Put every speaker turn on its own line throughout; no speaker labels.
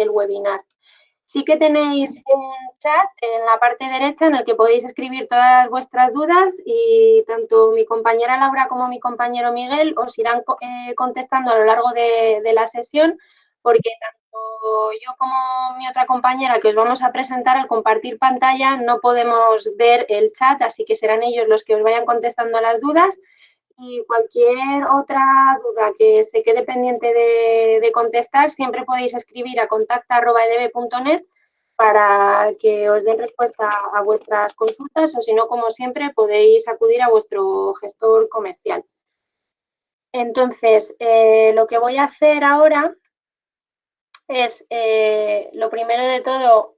el webinar. Sí que tenéis un chat en la parte derecha en el que podéis escribir todas vuestras dudas y tanto mi compañera Laura como mi compañero Miguel os irán contestando a lo largo de la sesión, porque tanto yo como mi otra compañera que os vamos a presentar, al compartir pantalla no podemos ver el chat, así que serán ellos los que os vayan contestando a las dudas. Y cualquier otra duda que se quede pendiente de contestar, siempre podéis escribir a contacta@edb.net para que os den respuesta a vuestras consultas, o si no, como siempre, podéis acudir a vuestro gestor comercial. Entonces, lo que voy a hacer ahora es, lo primero de todo,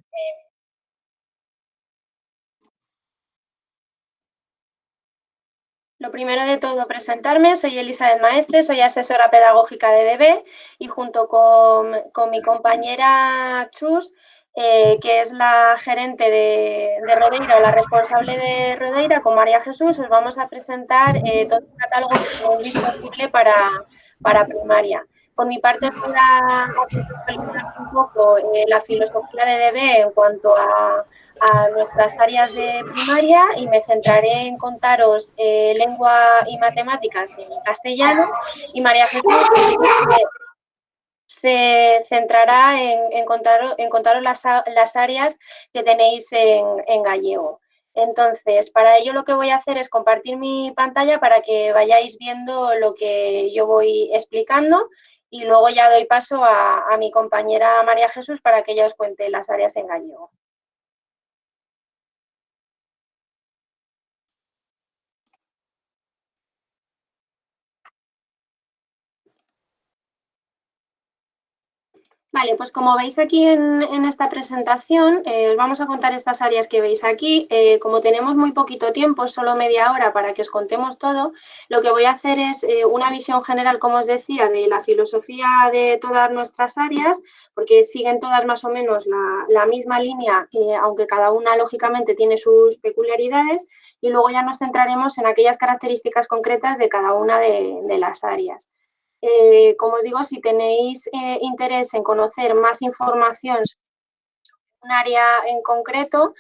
presentarme. Soy Elizabeth Maestre, soy asesora pedagógica de EDB y junto con mi compañera Chus, que es la gerente de Rodeira o la responsable de Rodeira, con María Jesús, os vamos a presentar todo el catálogo que tenéis disponible para primaria. Por mi parte, os voy a contextualizar un poco la filosofía de EDB en cuanto a nuestras áreas de primaria y me centraré en contaros lengua y matemáticas en castellano, y María Jesús se centrará en contaros las áreas que tenéis en gallego. Entonces, para ello lo que voy a hacer es compartir mi pantalla para que vayáis viendo lo que yo voy explicando y luego ya doy paso a mi compañera María Jesús para que ella os cuente las áreas en gallego. Vale, pues como veis aquí en esta presentación, os vamos a contar estas áreas que veis aquí. Como tenemos muy poquito tiempo, solo media hora para que os contemos todo, lo que voy a hacer es una visión general, como os decía, de la filosofía de todas nuestras áreas, porque siguen todas más o menos la misma línea, aunque cada una lógicamente tiene sus peculiaridades, y luego ya nos centraremos en aquellas características concretas de cada una de las áreas. Como os digo, si tenéis interés en conocer más información sobre un área en concreto,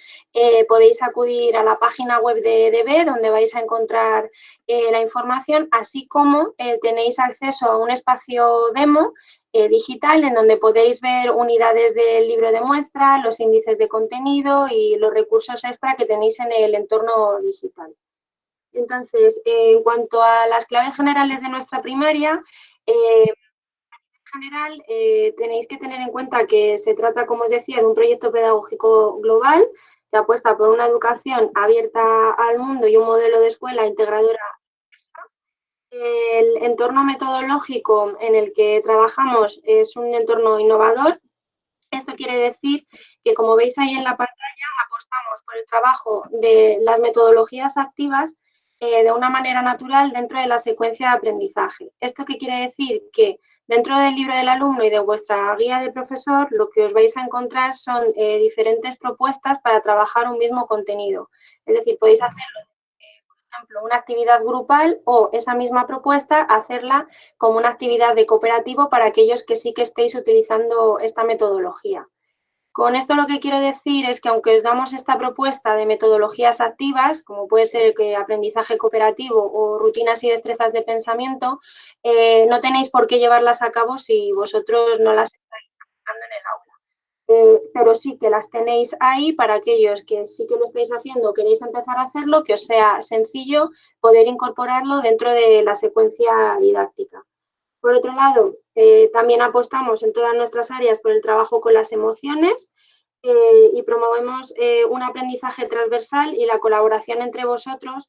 podéis acudir a la página web de EDB, donde vais a encontrar la información, así como tenéis acceso a un espacio demo digital en donde podéis ver unidades del libro de muestra, los índices de contenido y los recursos extra que tenéis en el entorno digital. Entonces, en cuanto a las claves generales de nuestra primaria, en general, tenéis que tener en cuenta que se trata, como os decía, de un proyecto pedagógico global que apuesta por una educación abierta al mundo y un modelo de escuela integradora. El entorno metodológico en el que trabajamos es un entorno innovador. Esto quiere decir que, como veis ahí en la pantalla, apostamos por el trabajo de las metodologías activas de una manera natural dentro de la secuencia de aprendizaje. ¿Esto qué quiere decir? Que dentro del libro del alumno y de vuestra guía del profesor, lo que os vais a encontrar son diferentes propuestas para trabajar un mismo contenido. Es decir, podéis hacerlo, por ejemplo, una actividad grupal o esa misma propuesta hacerla como una actividad de cooperativo para aquellos que sí que estéis utilizando esta metodología. Con esto lo que quiero decir es que aunque os damos esta propuesta de metodologías activas, como puede ser el aprendizaje cooperativo o rutinas y destrezas de pensamiento, no tenéis por qué llevarlas a cabo si vosotros no las estáis aplicando en el aula. Pero sí que las tenéis ahí para aquellos que sí que lo estáis haciendo o queréis empezar a hacerlo, que os sea sencillo poder incorporarlo dentro de la secuencia didáctica. Por otro lado, también apostamos en todas nuestras áreas por el trabajo con las emociones y promovemos un aprendizaje transversal y la colaboración entre vosotros,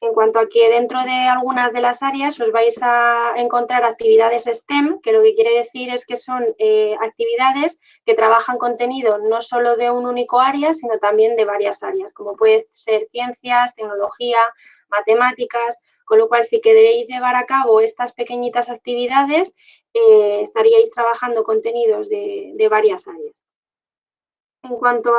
en cuanto a que dentro de algunas de las áreas os vais a encontrar actividades STEM, que lo que quiere decir es que son actividades que trabajan contenido no solo de un único área, sino también de varias áreas, como puede ser ciencias, tecnología, matemáticas, con lo cual si queréis llevar a cabo estas pequeñitas actividades, estaríais trabajando contenidos de varias áreas. En cuanto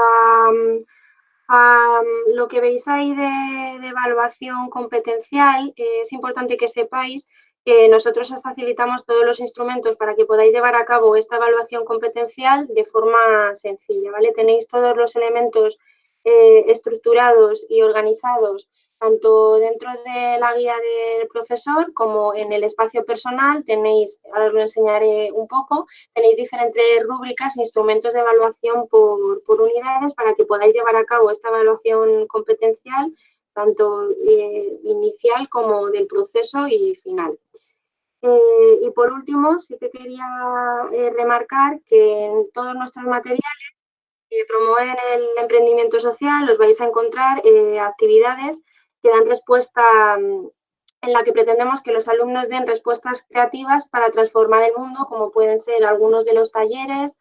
a lo que veis ahí de evaluación competencial, es importante que sepáis que nosotros os facilitamos todos los instrumentos para que podáis llevar a cabo esta evaluación competencial de forma sencilla, ¿vale? Tenéis todos los elementos estructurados y organizados tanto dentro de la guía del profesor como en el espacio personal. Tenéis, ahora os lo enseñaré un poco, tenéis diferentes rúbricas e instrumentos de evaluación por unidades para que podáis llevar a cabo esta evaluación competencial tanto inicial como del proceso y final. Y por último, sí que quería remarcar que en todos nuestros materiales que promueven el emprendimiento social os vais a encontrar actividades que dan respuesta, en la que pretendemos que los alumnos den respuestas creativas para transformar el mundo, como pueden ser algunos de los talleres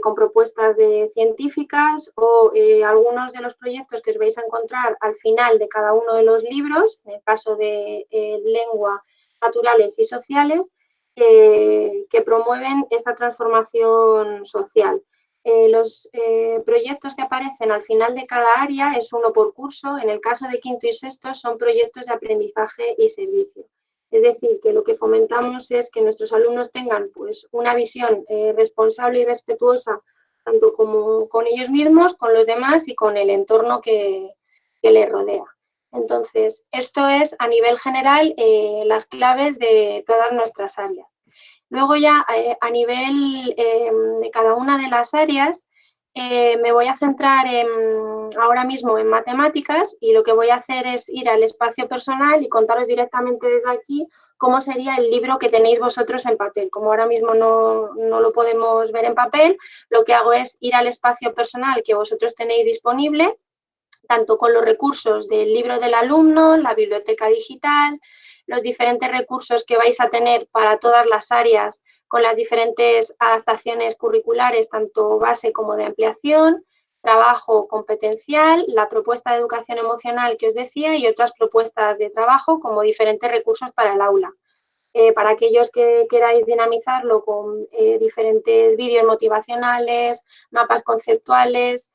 con propuestas científicas o algunos de los proyectos que os vais a encontrar al final de cada uno de los libros, en el caso de lengua, naturales y sociales, que promueven esta transformación social. Los proyectos que aparecen al final de cada área es uno por curso. En el caso de quinto y sexto son proyectos de aprendizaje y servicio. Es decir, que lo que fomentamos es que nuestros alumnos tengan pues, una visión responsable y respetuosa tanto como con ellos mismos, con los demás y con el entorno que les rodea. Entonces, esto es a nivel general las claves de todas nuestras áreas. Luego ya a nivel de cada una de las áreas me voy a centrar ahora mismo en matemáticas y lo que voy a hacer es ir al espacio personal y contaros directamente desde aquí cómo sería el libro que tenéis vosotros en papel. Como ahora mismo no lo podemos ver en papel, lo que hago es ir al espacio personal que vosotros tenéis disponible, tanto con los recursos del libro del alumno, la biblioteca digital, los diferentes recursos que vais a tener para todas las áreas con las diferentes adaptaciones curriculares, tanto base como de ampliación, trabajo competencial, la propuesta de educación emocional que os decía y otras propuestas de trabajo como diferentes recursos para el aula. Para aquellos que queráis dinamizarlo con diferentes vídeos motivacionales, mapas conceptuales,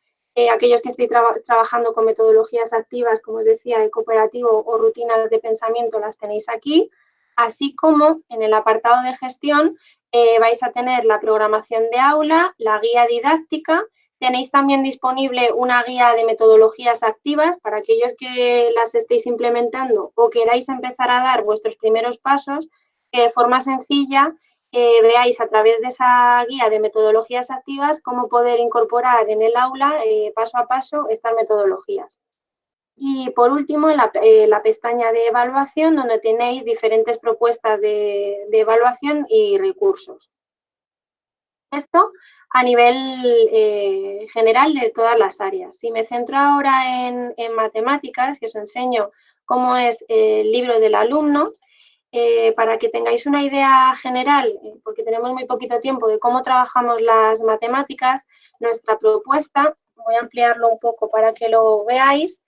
aquellos que estéis trabajando con metodologías activas, como os decía, el cooperativo o rutinas de pensamiento, las tenéis aquí, así como en el apartado de gestión vais a tener la programación de aula, la guía didáctica. Tenéis también disponible una guía de metodologías activas para aquellos que las estéis implementando o queráis empezar a dar vuestros primeros pasos, que de forma sencilla veáis a través de esa guía de metodologías activas cómo poder incorporar en el aula paso a paso estas metodologías. Y por último, en la pestaña de evaluación, donde tenéis diferentes propuestas de evaluación y recursos. Esto a nivel general de todas las áreas. Si me centro ahora en matemáticas, que os enseño cómo es el libro del alumno, para que tengáis una idea general, porque tenemos muy poquito tiempo, de cómo trabajamos las matemáticas, nuestra propuesta, voy a ampliarlo un poco para que lo veáis,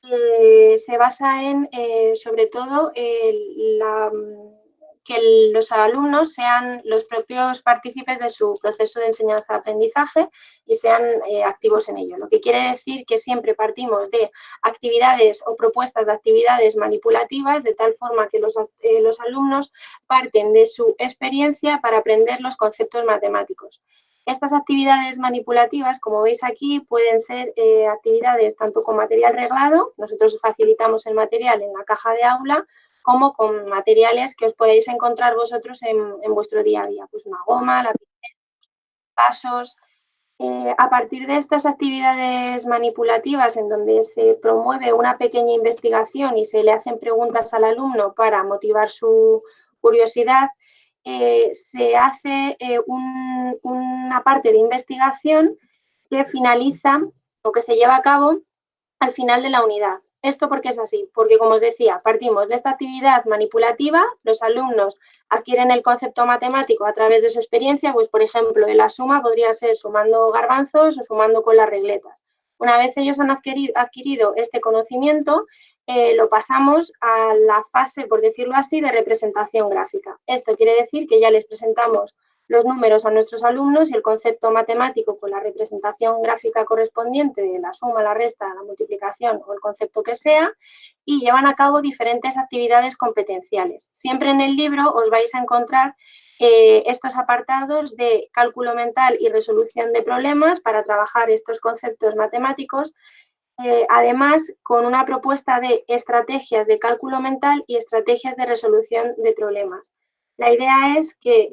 se basa en, sobre todo, que los alumnos sean los propios partícipes de su proceso de enseñanza-aprendizaje y sean activos en ello. Lo que quiere decir que siempre partimos de actividades o propuestas de actividades manipulativas, de tal forma que los alumnos parten de su experiencia para aprender los conceptos matemáticos. Estas actividades manipulativas, como veis aquí, pueden ser actividades tanto con material reglado, nosotros facilitamos el material en la caja de aula, como con materiales que os podéis encontrar vosotros en vuestro día a día, pues una goma, lapiceros, pasos. A partir de estas actividades manipulativas en donde se promueve una pequeña investigación y se le hacen preguntas al alumno para motivar su curiosidad, se hace una parte de investigación que finaliza o que se lleva a cabo al final de la unidad. ¿Esto por qué es así? Porque, como os decía, partimos de esta actividad manipulativa, los alumnos adquieren el concepto matemático a través de su experiencia, pues, por ejemplo, en la suma podría ser sumando garbanzos o sumando con las regletas. Una vez ellos han adquirido este conocimiento, lo pasamos a la fase, por decirlo así, de representación gráfica. Esto quiere decir que ya les presentamos los números a nuestros alumnos y el concepto matemático con la representación gráfica correspondiente de la suma, la resta, la multiplicación o el concepto que sea, y llevan a cabo diferentes actividades competenciales. Siempre en el libro os vais a encontrar estos apartados de cálculo mental y resolución de problemas para trabajar estos conceptos matemáticos, además con una propuesta de estrategias de cálculo mental y estrategias de resolución de problemas. La idea es que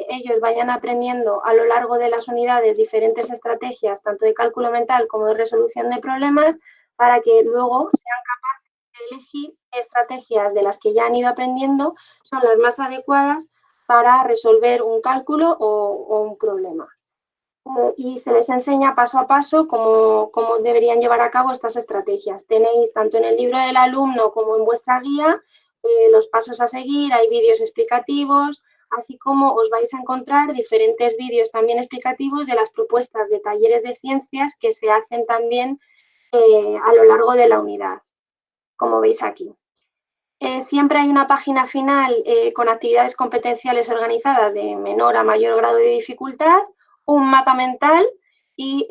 ellos vayan aprendiendo a lo largo de las unidades diferentes estrategias, tanto de cálculo mental como de resolución de problemas, para que luego sean capaces de elegir estrategias de las que ya han ido aprendiendo son las más adecuadas para resolver un cálculo o un problema. Y se les enseña paso a paso cómo deberían llevar a cabo estas estrategias. Tenéis tanto en el libro del alumno como en vuestra guía los pasos a seguir, hay vídeos explicativos, así como os vais a encontrar diferentes vídeos también explicativos de las propuestas de talleres de ciencias que se hacen también a lo largo de la unidad, como veis aquí. Siempre hay una página final con actividades competenciales organizadas de menor a mayor grado de dificultad, un mapa mental y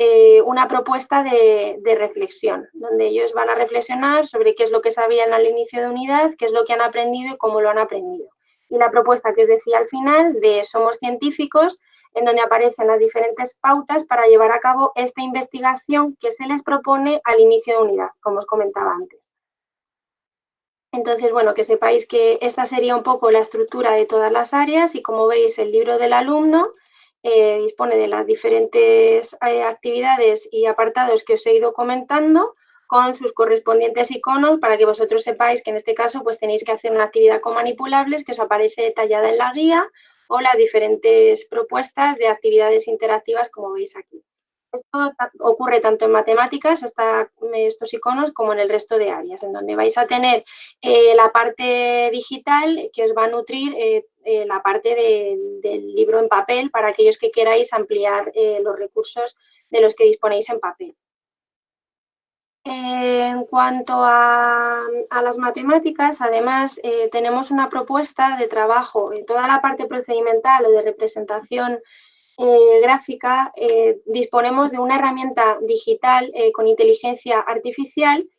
una propuesta de reflexión, donde ellos van a reflexionar sobre qué es lo que sabían al inicio de unidad, qué es lo que han aprendido y cómo lo han aprendido. Y la propuesta que os decía al final de Somos científicos, en donde aparecen las diferentes pautas para llevar a cabo esta investigación que se les propone al inicio de unidad, como os comentaba antes. Entonces, bueno, que sepáis que esta sería un poco la estructura de todas las áreas y como veis el libro del alumno dispone de las diferentes actividades y apartados que os he ido comentando con sus correspondientes iconos para que vosotros sepáis que en este caso pues tenéis que hacer una actividad con manipulables que os aparece detallada en la guía o las diferentes propuestas de actividades interactivas como veis aquí. Esto ocurre tanto en matemáticas, estos iconos, como en el resto de áreas, en donde vais a tener la parte digital que os va a nutrir la parte del libro en papel para aquellos que queráis ampliar los recursos de los que disponéis en papel. En cuanto a las matemáticas, además, tenemos una propuesta de trabajo en toda la parte procedimental o de representación gráfica, disponemos de una herramienta digital con inteligencia artificial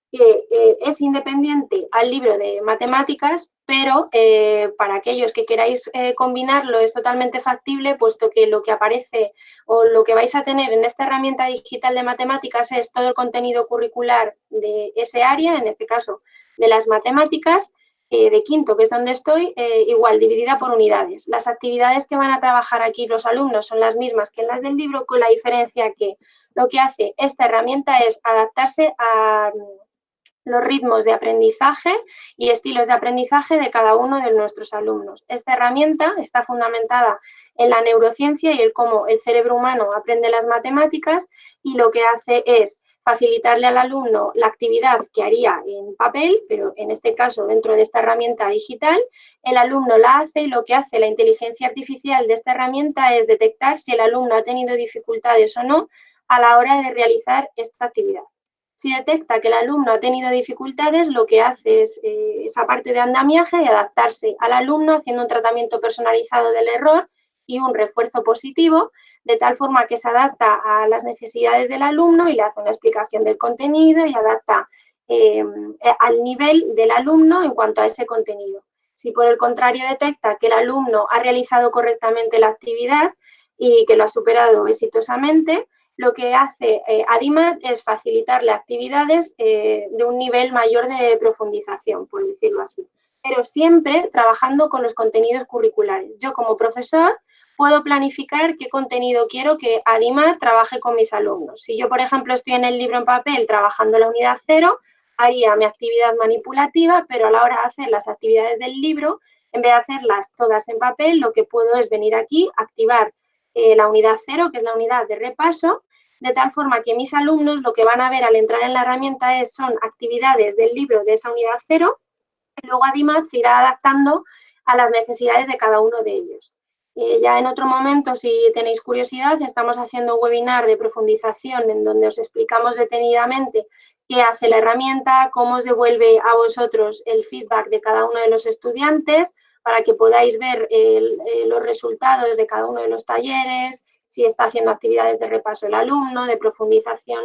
que es independiente al libro de matemáticas, pero para aquellos que queráis combinarlo es totalmente factible, puesto que lo que aparece o lo que vais a tener en esta herramienta digital de matemáticas es todo el contenido curricular de ese área, en este caso de las matemáticas, de quinto, que es donde estoy, igual, dividida por unidades. Las actividades que van a trabajar aquí los alumnos son las mismas que en las del libro, con la diferencia que lo que hace esta herramienta es adaptarse a los ritmos de aprendizaje y estilos de aprendizaje de cada uno de nuestros alumnos. Esta herramienta está fundamentada en la neurociencia y el cómo el cerebro humano aprende las matemáticas y lo que hace es facilitarle al alumno la actividad que haría en papel, pero en este caso dentro de esta herramienta digital, el alumno la hace y lo que hace la inteligencia artificial de esta herramienta es detectar si el alumno ha tenido dificultades o no a la hora de realizar esta actividad. Si detecta que el alumno ha tenido dificultades, lo que hace es esa parte de andamiaje y adaptarse al alumno haciendo un tratamiento personalizado del error y un refuerzo positivo, de tal forma que se adapta a las necesidades del alumno y le hace una explicación del contenido y adapta al nivel del alumno en cuanto a ese contenido. Si por el contrario detecta que el alumno ha realizado correctamente la actividad y que lo ha superado exitosamente, lo que hace ADIMAT es facilitarle actividades de un nivel mayor de profundización, por decirlo así, pero siempre trabajando con los contenidos curriculares. Yo como profesor puedo planificar qué contenido quiero que ADIMAT trabaje con mis alumnos. Si yo, por ejemplo, estoy en el libro en papel trabajando la unidad 0, haría mi actividad manipulativa, pero a la hora de hacer las actividades del libro, en vez de hacerlas todas en papel, lo que puedo es venir aquí, activar la unidad 0, que es la unidad de repaso, de tal forma que mis alumnos lo que van a ver al entrar en la herramienta son actividades del libro de esa unidad 0 y luego ADIMAT se irá adaptando a las necesidades de cada uno de ellos. Ya en otro momento, si tenéis curiosidad, estamos haciendo un webinar de profundización en donde os explicamos detenidamente qué hace la herramienta, cómo os devuelve a vosotros el feedback de cada uno de los estudiantes, para que podáis ver los resultados de cada uno de los talleres, si está haciendo actividades de repaso el alumno, de profundización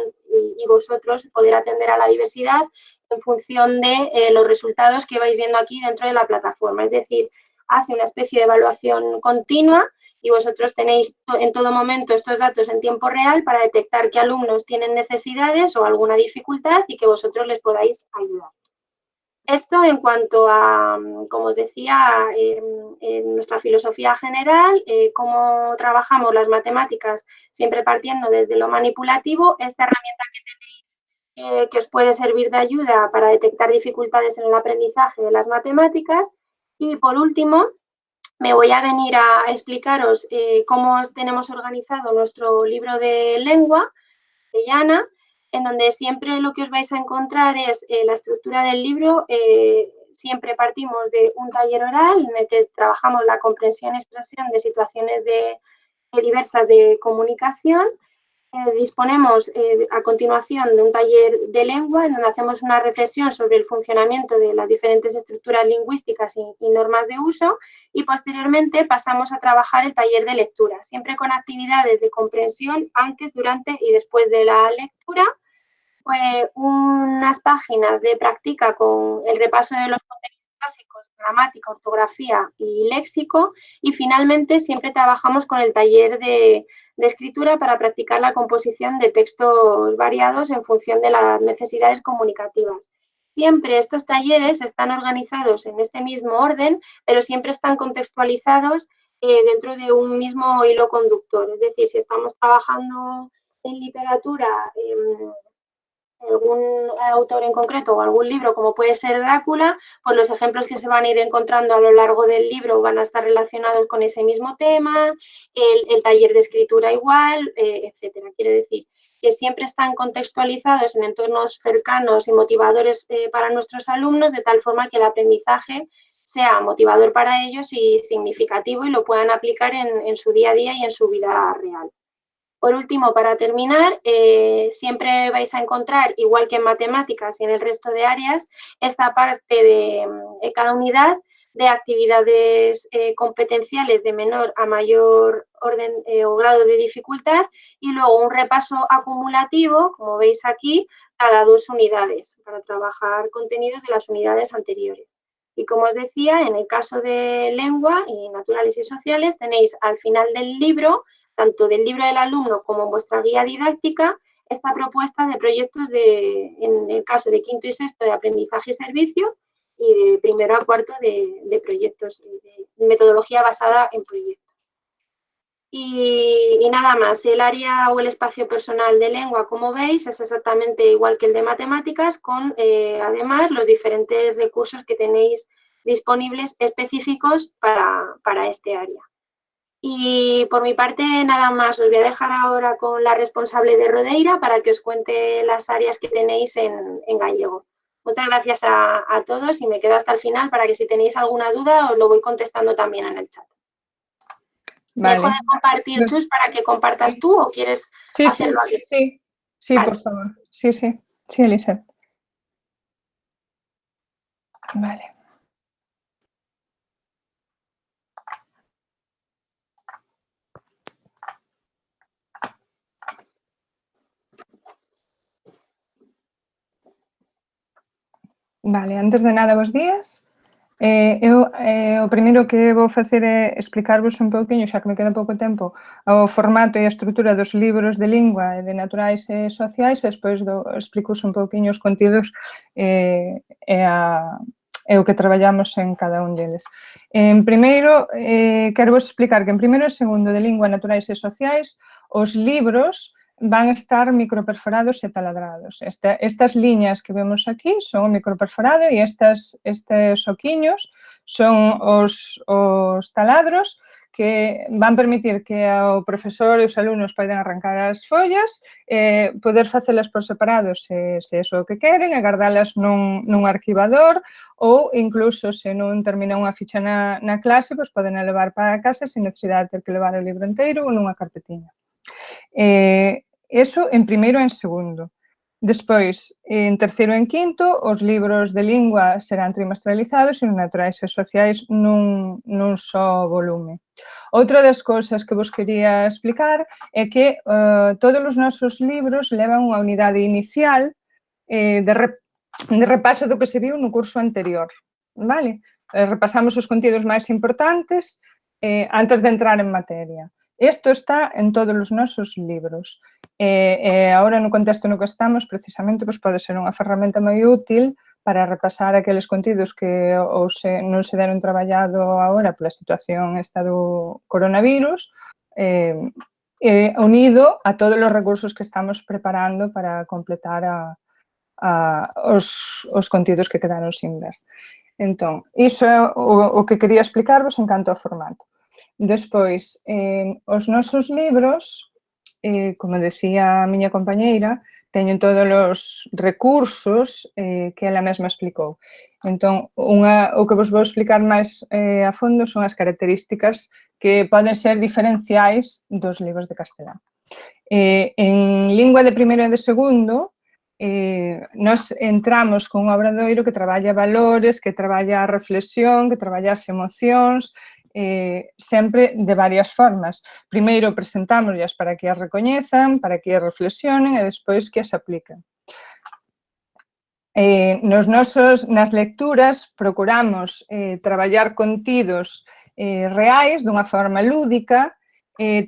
y vosotros poder atender a la diversidad en función de los resultados que vais viendo aquí dentro de la plataforma. Es decir, hace una especie de evaluación continua y vosotros tenéis en todo momento estos datos en tiempo real para detectar qué alumnos tienen necesidades o alguna dificultad y que vosotros les podáis ayudar. Esto en cuanto a, como os decía, en nuestra filosofía general, cómo trabajamos las matemáticas, siempre partiendo desde lo manipulativo, esta herramienta que tenéis que os puede servir de ayuda para detectar dificultades en el aprendizaje de las matemáticas. Y por último, me voy a venir a explicaros cómo tenemos organizado nuestro libro de lengua castellana, en donde siempre lo que os vais a encontrar es la estructura del libro. Siempre partimos de un taller oral en el que trabajamos la comprensión y expresión de situaciones diversas de comunicación. Disponemos a continuación de un taller de lengua en donde hacemos una reflexión sobre el funcionamiento de las diferentes estructuras lingüísticas y normas de uso, y posteriormente pasamos a trabajar el taller de lectura, siempre con actividades de comprensión antes, durante y después de la lectura, unas páginas de práctica con el repaso de los contenidos básicos, gramática, ortografía y léxico, y finalmente siempre trabajamos con el taller de escritura para practicar la composición de textos variados en función de las necesidades comunicativas. Siempre estos talleres están organizados en este mismo orden, pero siempre están contextualizados dentro de un mismo hilo conductor. Es decir, si estamos trabajando en literatura, algún autor en concreto o algún libro, como puede ser Drácula, pues los ejemplos que se van a ir encontrando a lo largo del libro van a estar relacionados con ese mismo tema, el taller de escritura igual, etcétera. Quiere decir que siempre están contextualizados en entornos cercanos y motivadores para nuestros alumnos, de tal forma que el aprendizaje sea motivador para ellos y significativo y lo puedan aplicar en su día a día y en su vida real. Por último, para terminar, siempre vais a encontrar, igual que en matemáticas y en el resto de áreas, esta parte de cada unidad de actividades competenciales de menor a mayor orden o grado de dificultad, y luego un repaso acumulativo, como veis aquí, cada 2 unidades, para trabajar contenidos de las unidades anteriores. Y como os decía, en el caso de lengua y naturales y sociales, tenéis al final del libro, tanto del libro del alumno como en vuestra guía didáctica, esta propuesta de proyectos en el caso de quinto y sexto de aprendizaje y servicio, y de primero a cuarto de proyectos, de metodología basada en proyectos. Y nada más, el área o el espacio personal de lengua, como veis, es exactamente igual que el de matemáticas, con además los diferentes recursos que tenéis disponibles específicos para este área. Y por mi parte, nada más, os voy a dejar ahora con la responsable de Rodeira para que os cuente las áreas que tenéis en gallego. Muchas gracias a todos y me quedo hasta el final para que si tenéis alguna duda os lo voy contestando también en el chat.
Vale.
¿Dejo de compartir, Chus, para que compartas tú o quieres hacerlo aquí?
Sí, vale. Por favor. Sí, Elisa. Vale. Vale, antes de nada, bos días. O primeiro que vou facer é explicarvos un pouquinho, xa que me queda pouco tempo, o formato e a estrutura dos libros de lingua e de naturais e sociais, e despois explicos un pouquinho os contidos e o que traballamos en cada un deles. En primeiro, quero vos explicar que en primeiro e segundo de lingua, naturais e sociais, os libros van a estar microperforados e taladrados. Estas liñas que vemos aquí son o microperforado e estes oquiños son os taladros que van permitir que o profesor e os alumnos poden arrancar as follas, poder facelas por separados se é o que queren, e guardalas nun arquivador ou incluso se non termina unha ficha na clase, pois poden levar para casa sen necesidade de ter que levar o libro inteiro ou nunha carpetiña. Eso en primeiro e en segundo. Despois, en terceiro e en quinto, os libros de lingua serán trimestralizados e os naturais e sociais nun só volume. Outra das cousas que vos quería explicar é que todos os nosos libros levan unha unidade inicial de repaso do que se viu no curso anterior, vale? Repasamos os contidos máis importantes antes de entrar en materia. Isto está en todos os nosos libros. Agora, no contexto no que estamos, precisamente, pode ser unha ferramenta moi útil para repasar aqueles contidos que non se deron traballado agora pola situación esta do coronavirus, unido a todos os recursos que estamos preparando para completar os contidos que quedaron sin ver. Entón, iso é o que quería explicarvos en canto ao formato. Despois, os nosos libros, como decía a miña compañeira, teñen todos os recursos que ela mesma explicou. Entón, o que vos vou explicar máis a fondo son as características que poden ser diferenciais dos libros de castelán. En lingua de primeiro e de segundo, nos entramos con un obradoiro que traballa valores, que traballa a reflexión, que traballa as emocións, sempre de varias formas. Primeiro presentámoslas para que as recoñezan, para que as reflexionen e despois que as apliquen. Nas lecturas procuramos traballar contidos reais dunha forma lúdica.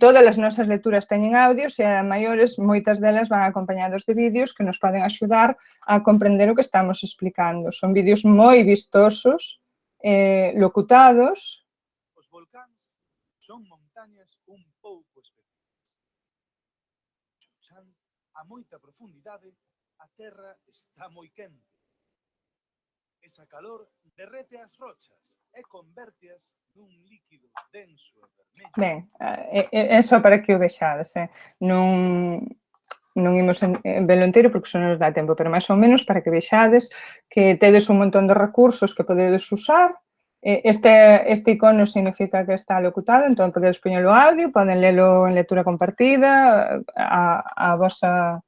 Todas as nosas lecturas teñen audios e a maiores, moitas delas van acompañados de vídeos que nos poden axudar a comprender o que estamos explicando. Son vídeos moi vistosos, locutados.
Os volcáns son montañas un pouco especiais. Chan, a moita profundidade, a terra está moi quente. Esa calor derrete as rochas e convérteas nun líquido denso e vermello.
Ben, é só para que o vexades, non imos velo inteiro porque só nos dá tempo, pero máis ou menos para que vexades que tedes un montón de recursos que podedes usar. Este icono significa que está locutado, entón podedes poñelo audio, poden lelo en lectura compartida, a vosa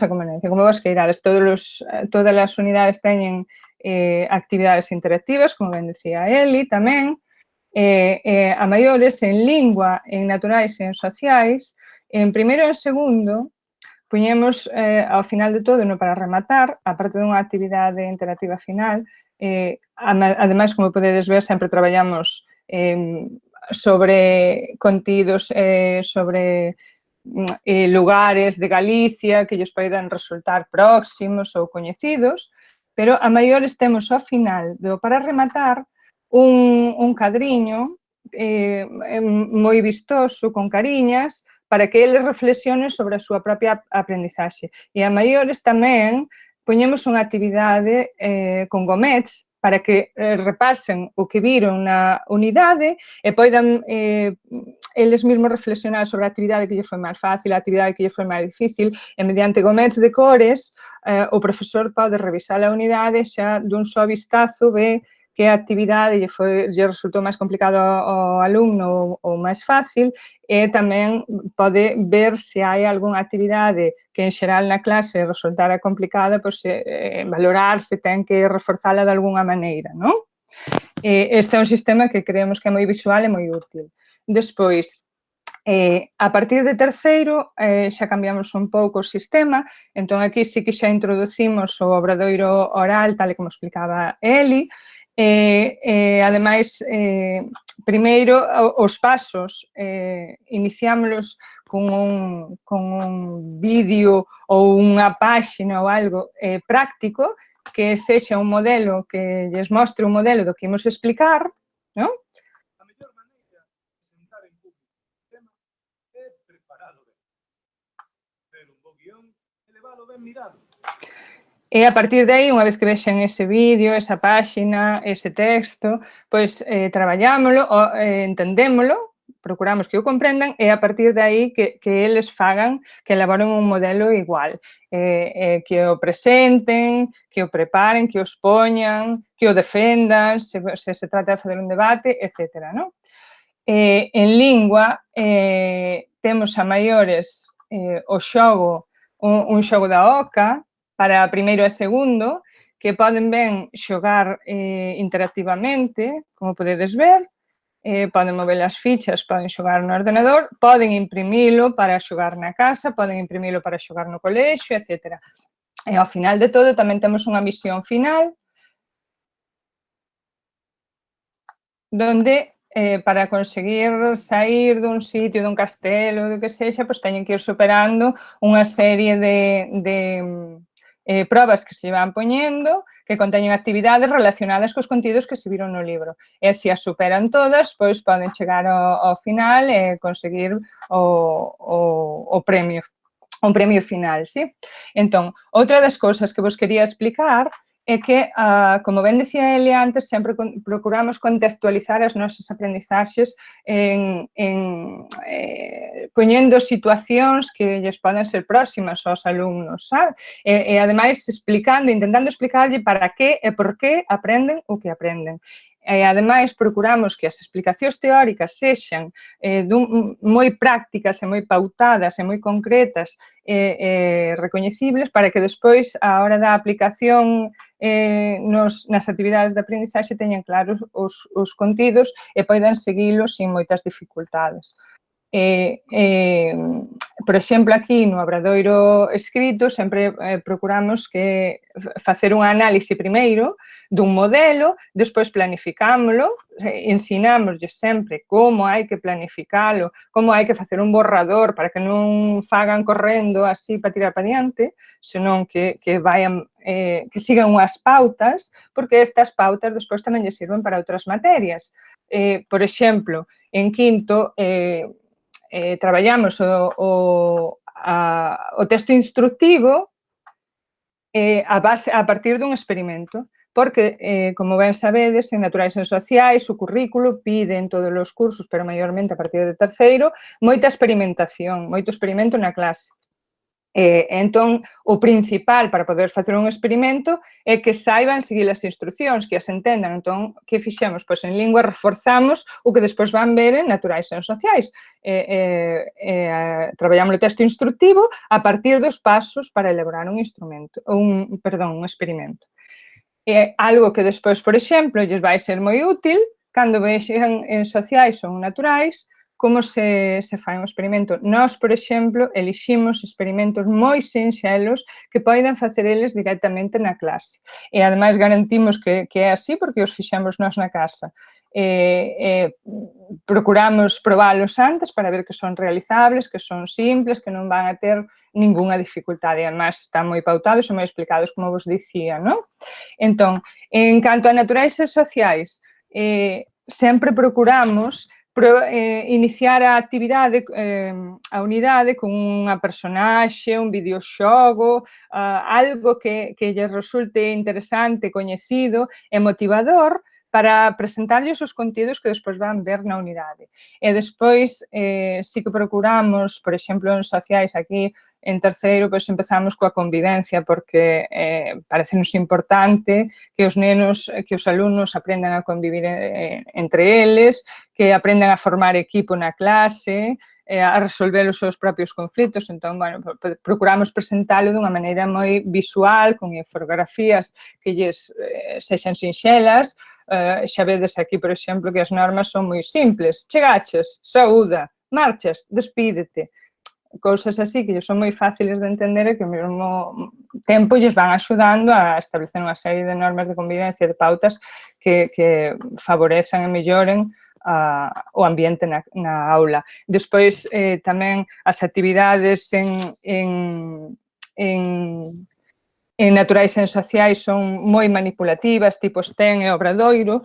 conveniencia, como vos queirades. Todas as unidades teñen actividades interactivas, como ben decía Eli, tamén. A maiores, en lingua, en naturais e en sociais, en primeiro e en segundo, puñemos ao final de todo, para rematar, a parte dunha actividade interactiva final, ademais, como podedes ver, sempre traballamos sobre contidos, sobre lugares de Galicia que lles poden resultar próximos ou coñecidos, pero a maiores temos ao final, para rematar, un cadriño moi vistoso, con cariñas, para que eles reflexionen sobre a súa propia aprendizaxe. E a maiores tamén poñemos unha actividade con gomets para que repasen o que viron na unidade e poidan eles mesmos reflexionar sobre a actividade que lle foi máis fácil, a actividade que lle foi máis difícil, e mediante gomets de cores o profesor pode revisar a unidade xa dun só vistazo, ve que actividade lle resultou máis complicado ao alumno ou máis fácil, e tamén pode ver se hai algunha actividade que en xeral na clase resultara complicada, valorar se ten que reforzala de algunha maneira, non? Este é un sistema que creemos que é moi visual e moi útil. Despois, a partir de terceiro, xa cambiamos un pouco o sistema, entón aquí sí que xa introducimos o obradoiro oral, tal e como explicaba Eli. Ademais, primeiro, os pasos, iniciámolos con un vídeo ou unha páxina ou algo práctico que sexa un modelo, que lles mostre un modelo do que imos explicar, non?
A mellor maneira de sentar en público o tema é preparalo ben. Ter un bo guión e levalo ben mirado.
E a partir de aí, unha vez que vexen ese vídeo, esa páxina, ese texto, pois traballámolo, entendémolo, procuramos que o comprendan e a partir de aí que eles fagan, que elaboren un modelo igual, que o presenten, que o preparen, que os poñan, que o defendan, se trata de fazer un debate, etc. En lingua temos a maiores o xogo un xogo da oca para primeiro e segundo, que poden ben xogar interactivamente, como podedes ver, poden mover as fichas, poden xogar no ordenador, poden imprimilo para xogar na casa, poden imprimilo para xogar no colexio, etc. E ao final de todo tamén temos unha misión final donde para conseguir sair dun sitio, dun castelo, do que sexa, pois teñen que ir superando unha serie de probas que se van poñendo que conteñen actividades relacionadas cos contidos que se viron no libro. E se as superan todas, pois poden chegar ao final e conseguir o premio, un premio final, sí? Entón, outra das cousas que vos quería explicar é que, como ben dicía Elia antes, sempre procuramos contextualizar as nosas aprendizaxes poñendo situacións que lles poden ser próximas aos alumnos, sabe? E ademais, intentando explicarlle para que e por que aprenden o que aprenden. E, ademais, procuramos que as explicacións teóricas sexan moi prácticas e moi pautadas e moi concretas e recoñecibles para que despois, á hora da aplicación nas actividades de aprendizaxe, teñan claros os contidos e poidan seguilos sin moitas dificultades. Por exemplo, aquí no obradoiro escrito sempre procuramos que facer un análise primeiro dun modelo, despois planificámoslo, ensinámoslle sempre como hai que planificalo, como hai que facer un borrador para que non fagan correndo así para tirar para diante, senón que vayan, que sigan unhas pautas, porque estas pautas despois tamén lle sirven para outras materias. Por exemplo, en quinto, traballamos o texto instructivo a partir dun experimento, porque, como ben sabedes, en Naturais e Sociais o currículo pide en todos os cursos, pero maiormente a partir de terceiro, moita experimentación, moito experimento na clase. Entón, o principal para poder facer un experimento é que saiban seguir as instruccións, que as entendan. Entón, que fixemos? Pois en lingua reforzamos o que despois van ver en Naturais e Sociais. Traballamos o texto instructivo a partir dos pasos para elaborar un experimento. Algo que despois, por exemplo, lles vai ser moi útil cando vexan en Sociais ou en Naturais como se fai un experimento. Nós, por exemplo, eliximos experimentos moi sinxelos que poidan facer eles directamente na clase. E, ademais, garantimos que é así porque os fixemos nós na casa. Procuramos probalos antes para ver que son realizables, que son simples, que non van a ter ningunha dificultade. Ademais, están moi pautados e moi explicados, como vos dicía, non? Entón, en canto a Naturais e Sociais, sempre procuramos iniciar a actividade, a unidade con unha personaxe, un videoxogo, algo que lle resulte interesante, coñecido e motivador para presentarlles os contidos que despois van ver na unidade. E despois, sí que procuramos, por exemplo, en Sociais, aquí en terceiro, pois empezamos coa convivencia, porque parecenos importante que os nenos, que os alumnos aprendan a convivir entre eles, que aprendan a formar equipo na clase, a resolver os seus propios conflitos. Entón, bueno, procuramos presentalo dunha maneira moi visual, con infografías que lles sexan sinxelas. Xa vedes aquí, por exemplo, que as normas son moi simples. Chegaches, saúda, marchas, despídete. Cousas así que son moi fáciles de entender e que ao mesmo tempo lles van axudando a establecer unha serie de normas de convivencia, de pautas que favorezan e melloren o ambiente na aula. Despois, tamén as actividades en Naturais e Sociais son moi manipulativas, tipo STEM e obradoiro,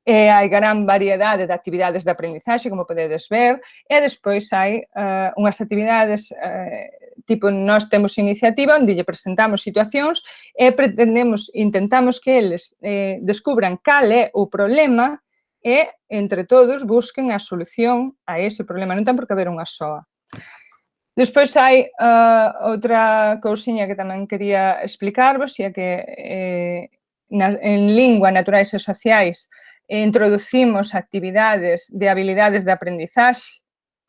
hai gran variedade de actividades de aprendizaxe, como podedes ver, e despois hai unhas actividades tipo, nós temos iniciativa onde lle presentamos situacións e intentamos que eles descubran cal é o problema e, entre todos, busquen a solución a ese problema. Non ten por que haber unha soa. Despois hai outra cousiña que tamén quería explicarvos, e é que en lingua, Naturais e Sociais, introducimos actividades de habilidades de aprendizaxe,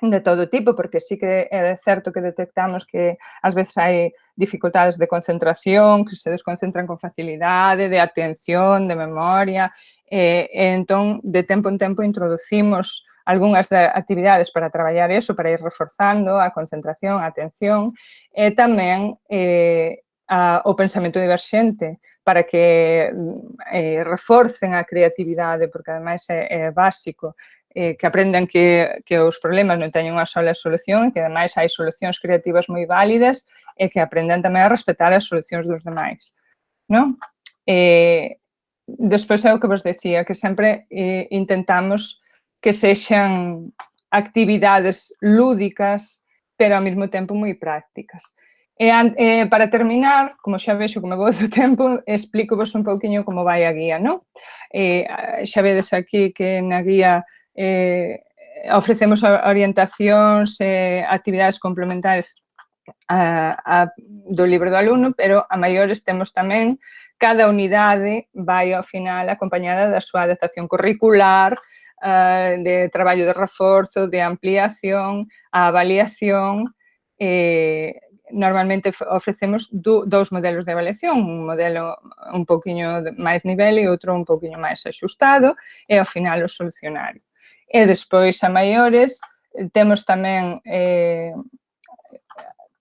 de todo tipo, porque sí que é certo que detectamos que ás veces hai dificultades de concentración, que se desconcentran con facilidade, de atención, de memoria, entón, de tempo en tempo introducimos algunhas actividades para traballar eso, para ir reforzando a concentración, a atención, e tamén o pensamento diverxente, para que reforcen a creatividade, porque ademais é básico, que aprendan que os problemas non teñen unha sola solución, que ademais hai solucións creativas moi válidas e que aprendan tamén a respetar as solucións dos demais, non? Despois é o que vos decía, que sempre intentamos que sexan actividades lúdicas, pero ao mesmo tempo moi prácticas. Para terminar, como xa vexo que me vou do tempo, explico-vos un pouquiño como vai a guía, non? Xa vedes aquí que na guía ofrecemos orientacións, actividades complementarias do libro do alumno, pero a maiores temos tamén, cada unidade vai ao final acompañada da súa adaptación curricular, de traballo de reforzo, de ampliación, a avaliación. Normalmente ofrecemos dous modelos de avaliación, un modelo un pouquiño máis nivel e outro un pouquiño máis axustado, e ao final o solucionario. E despois, a maiores, temos tamén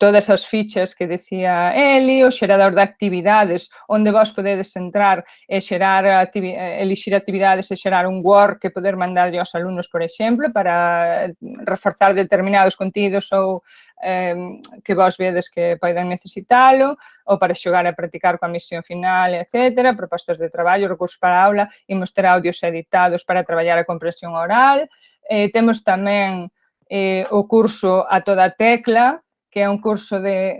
todas as fichas que decía Eli, o xerador de actividades, onde vos podedes entrar e elixir actividades e xerar un Word que poder mandarlle aos alumnos, por exemplo, para reforzar determinados contidos ou que vos vedes que poden necesitalo, ou para xogar e practicar coa misión final, etc. Propostas de traballo, recursos para a aula, imos ter audios editados para traballar a comprensión oral. Temos tamén o curso A Toda Tecla, que é un curso de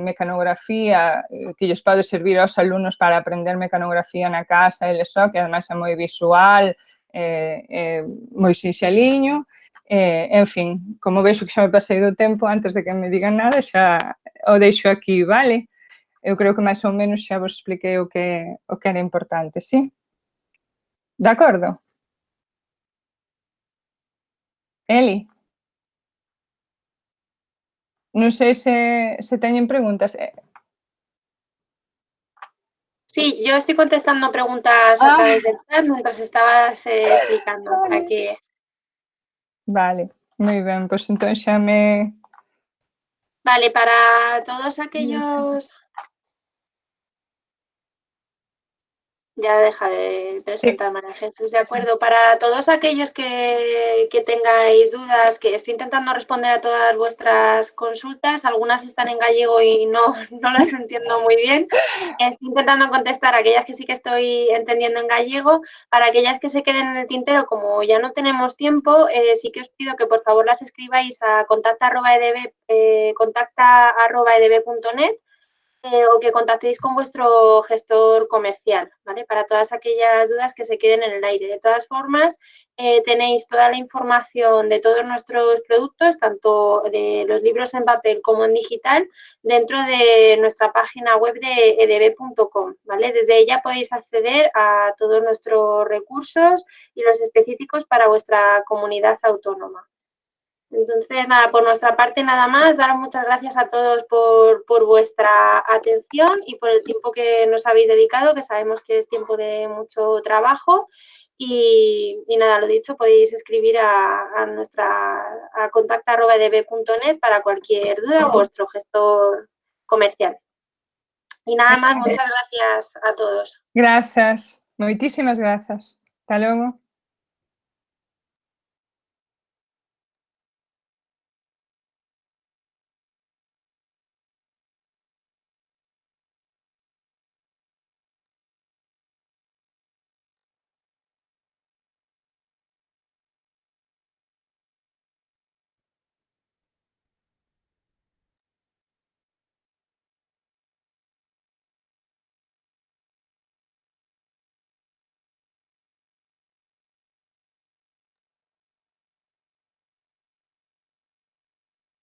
mecanografía que lles pode servir aos alumnos para aprender mecanografía na casa, eles só, que ademais é moi visual, moi sinxeliño. En fin, como vexo que xa me pasei do tempo, antes de que me digan nada, xa o deixo aquí, vale? Eu creo que máis ou menos xa vos expliquei o que era importante, sí? De acordo? Eli? Non sei se teñen preguntas.
Sí, yo estoy contestando preguntas a través del chat mientras estabas explicando. O sea que...
Vale, moi ben, pois entón xa me...
Vale, para todos aquellos... Ya deja de presentar, María Jesús, de acuerdo. Para todos aquellos que tengáis dudas, que estoy intentando responder a todas vuestras consultas, algunas están en gallego y no las entiendo muy bien. Estoy intentando contestar a aquellas que sí que estoy entendiendo en gallego. Para aquellas que se queden en el tintero, como ya no tenemos tiempo, sí que os pido que por favor las escribáis a contacta@edb.net. O que contactéis con vuestro gestor comercial, ¿vale? Para todas aquellas dudas que se queden en el aire. De todas formas, tenéis toda la información de todos nuestros productos, tanto de los libros en papel como en digital, dentro de nuestra página web de edb.com, ¿vale? Desde ella podéis acceder a todos nuestros recursos y los específicos para vuestra comunidad autónoma. Entonces, nada, por nuestra parte nada más, daros muchas gracias a todos por vuestra atención y por el tiempo que nos habéis dedicado, que sabemos que es tiempo de mucho trabajo. Y nada, lo dicho, podéis escribir a contacta@edb.net para cualquier duda o vuestro gestor comercial. Y nada más, muchas gracias a todos.
Grazas, moitísimas grazas. Hasta logo.